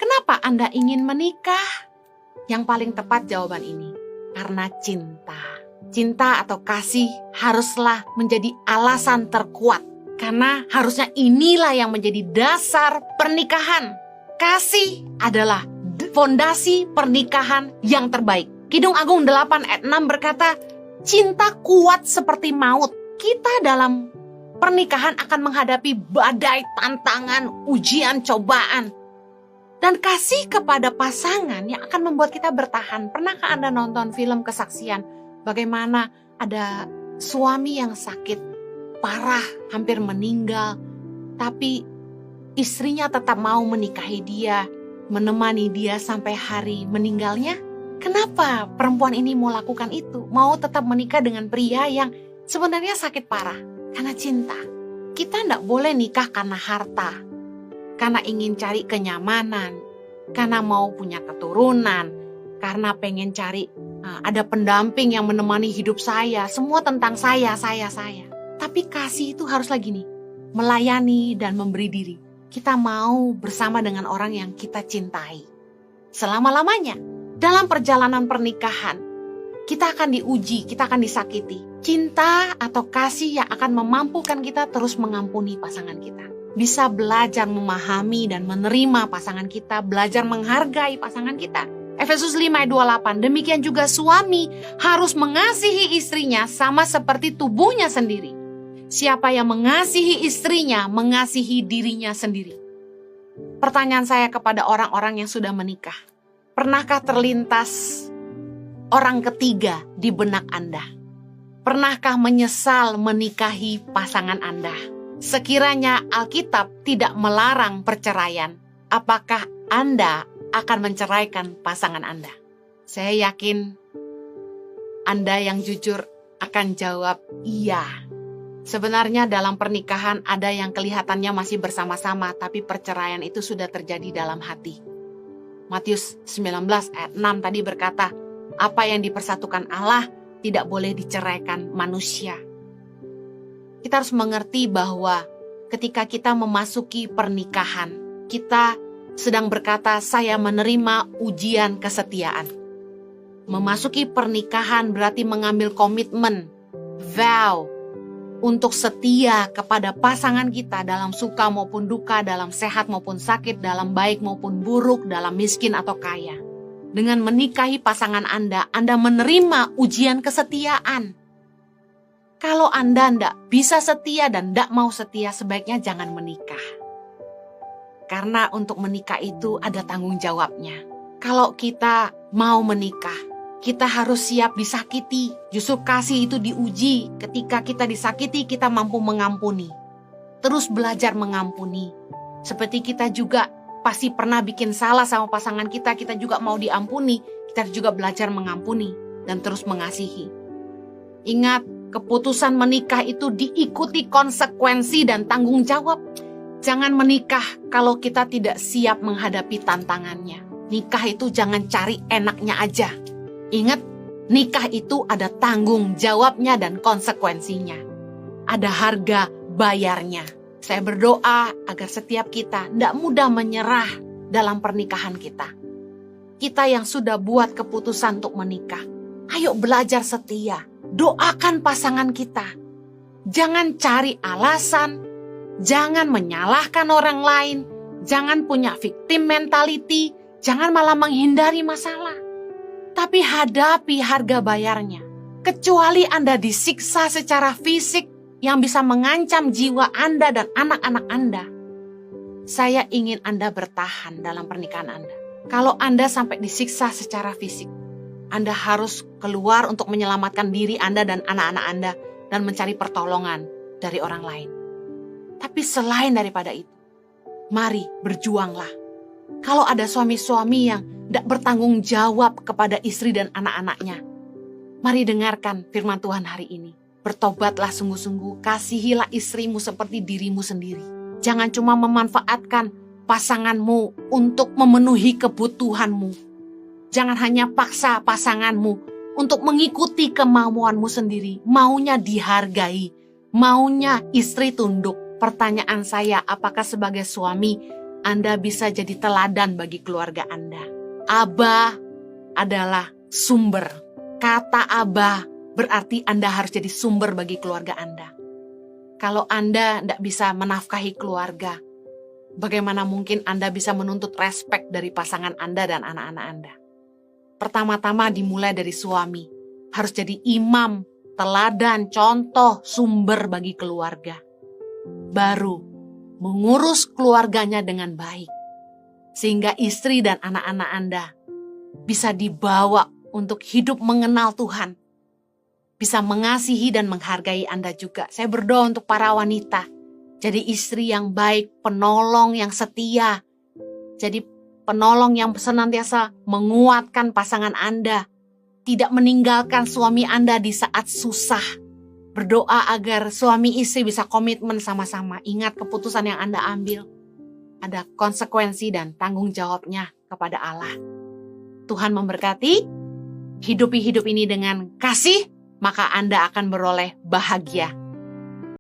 Kenapa Anda ingin menikah? Yang paling tepat jawaban ini, karena cinta. Cinta atau kasih haruslah menjadi alasan terkuat. Karena harusnya inilah yang menjadi dasar pernikahan. Kasih adalah fondasi pernikahan yang terbaik. Kidung Agung 8 ayat 6 berkata, cinta kuat seperti maut. Kita dalam pernikahan akan menghadapi badai, tantangan, ujian, cobaan. Dan kasih kepada pasangan yang akan membuat kita bertahan. Pernahkah Anda nonton film kesaksian? Bagaimana ada suami yang sakit, parah, hampir meninggal. Tapi istrinya tetap mau menikahi dia, menemani dia sampai hari meninggalnya. Kenapa perempuan ini mau lakukan itu? Mau tetap menikah dengan pria yang sebenarnya sakit parah? Karena cinta. Kita tidak boleh nikah karena harta. Karena ingin cari kenyamanan, karena mau punya keturunan, karena pengen cari ada pendamping yang menemani hidup saya, semua tentang saya. Tapi kasih itu harus lagi nih, melayani dan memberi diri. Kita mau bersama dengan orang yang kita cintai selama-lamanya. Dalam perjalanan pernikahan, kita akan diuji, kita akan disakiti. Cinta atau kasih yang akan memampukan kita terus mengampuni pasangan kita. Bisa belajar memahami dan menerima pasangan kita, belajar menghargai pasangan kita. Efesus 5 ayat 28, demikian juga suami harus mengasihi istrinya sama seperti tubuhnya sendiri. Siapa yang mengasihi istrinya, mengasihi dirinya sendiri. Pertanyaan saya kepada orang-orang yang sudah menikah. Pernahkah terlintas orang ketiga di benak Anda? Pernahkah menyesal menikahi pasangan Anda? Sekiranya Alkitab tidak melarang perceraian, apakah Anda akan menceraikan pasangan Anda? Saya yakin Anda yang jujur akan jawab iya. Sebenarnya dalam pernikahan ada yang kelihatannya masih bersama-sama, tapi perceraian itu sudah terjadi dalam hati. Matius 19 ayat 6 tadi berkata, apa yang dipersatukan Allah tidak boleh diceraikan manusia. Kita harus mengerti bahwa ketika kita memasuki pernikahan, kita sedang berkata, saya menerima ujian kesetiaan. Memasuki pernikahan berarti mengambil komitmen, vow, untuk setia kepada pasangan kita dalam suka maupun duka, dalam sehat maupun sakit, dalam baik maupun buruk, dalam miskin atau kaya. Dengan menikahi pasangan Anda menerima ujian kesetiaan. Kalau Anda tidak bisa setia dan tidak mau setia, sebaiknya jangan menikah. Karena untuk menikah itu ada tanggung jawabnya. Kalau kita mau menikah, kita harus siap disakiti. Justru kasih itu diuji. Ketika kita disakiti, kita mampu mengampuni. Terus belajar mengampuni. Seperti kita juga pasti pernah bikin salah sama pasangan kita, kita juga mau diampuni. Kita juga belajar mengampuni dan terus mengasihi. Ingat, keputusan menikah itu diikuti konsekuensi dan tanggung jawab. Jangan menikah kalau kita tidak siap menghadapi tantangannya. Nikah itu jangan cari enaknya aja. Ingat, nikah itu ada tanggung jawabnya dan konsekuensinya. Ada harga bayarnya. Saya berdoa agar setiap kita tidak mudah menyerah dalam pernikahan kita. Kita yang sudah buat keputusan untuk menikah, ayo belajar setia. Doakan pasangan kita. Jangan cari alasan, jangan menyalahkan orang lain, jangan punya victim mentality, jangan malah menghindari masalah. Tapi hadapi harga bayarnya. Kecuali Anda disiksa secara fisik yang bisa mengancam jiwa Anda dan anak-anak Anda. Saya ingin Anda bertahan dalam pernikahan Anda. Kalau Anda sampai disiksa secara fisik, Anda harus keluar untuk menyelamatkan diri Anda dan anak-anak Anda dan mencari pertolongan dari orang lain. Tapi selain daripada itu, mari berjuanglah. Kalau ada suami-suami yang tidak bertanggung jawab kepada istri dan anak-anaknya, mari dengarkan firman Tuhan hari ini. Bertobatlah sungguh-sungguh, kasihilah istrimu seperti dirimu sendiri. Jangan cuma memanfaatkan pasanganmu untuk memenuhi kebutuhanmu. Jangan hanya paksa pasanganmu untuk mengikuti kemauanmu sendiri. Maunya dihargai, maunya istri tunduk. Pertanyaan saya, apakah sebagai suami Anda bisa jadi teladan bagi keluarga Anda. Aba adalah sumber. Kata Aba berarti Anda harus jadi sumber bagi keluarga Anda. Kalau Anda tidak bisa menafkahi keluarga, bagaimana mungkin Anda bisa menuntut respek dari pasangan Anda dan anak-anak Anda? Pertama-tama dimulai dari suami. Harus jadi imam, teladan, contoh, sumber bagi keluarga. Baru mengurus keluarganya dengan baik. Sehingga istri dan anak-anak Anda bisa dibawa untuk hidup mengenal Tuhan. Bisa mengasihi dan menghargai Anda juga. Saya berdoa untuk para wanita. Jadi istri yang baik, penolong yang setia. Jadi penolong yang senantiasa menguatkan pasangan Anda. Tidak meninggalkan suami Anda di saat susah. Berdoa agar suami istri bisa komitmen sama-sama. Ingat keputusan yang Anda ambil. Ada konsekuensi dan tanggung jawabnya kepada Allah. Tuhan memberkati. Hidupi hidup ini dengan kasih, maka Anda akan beroleh bahagia.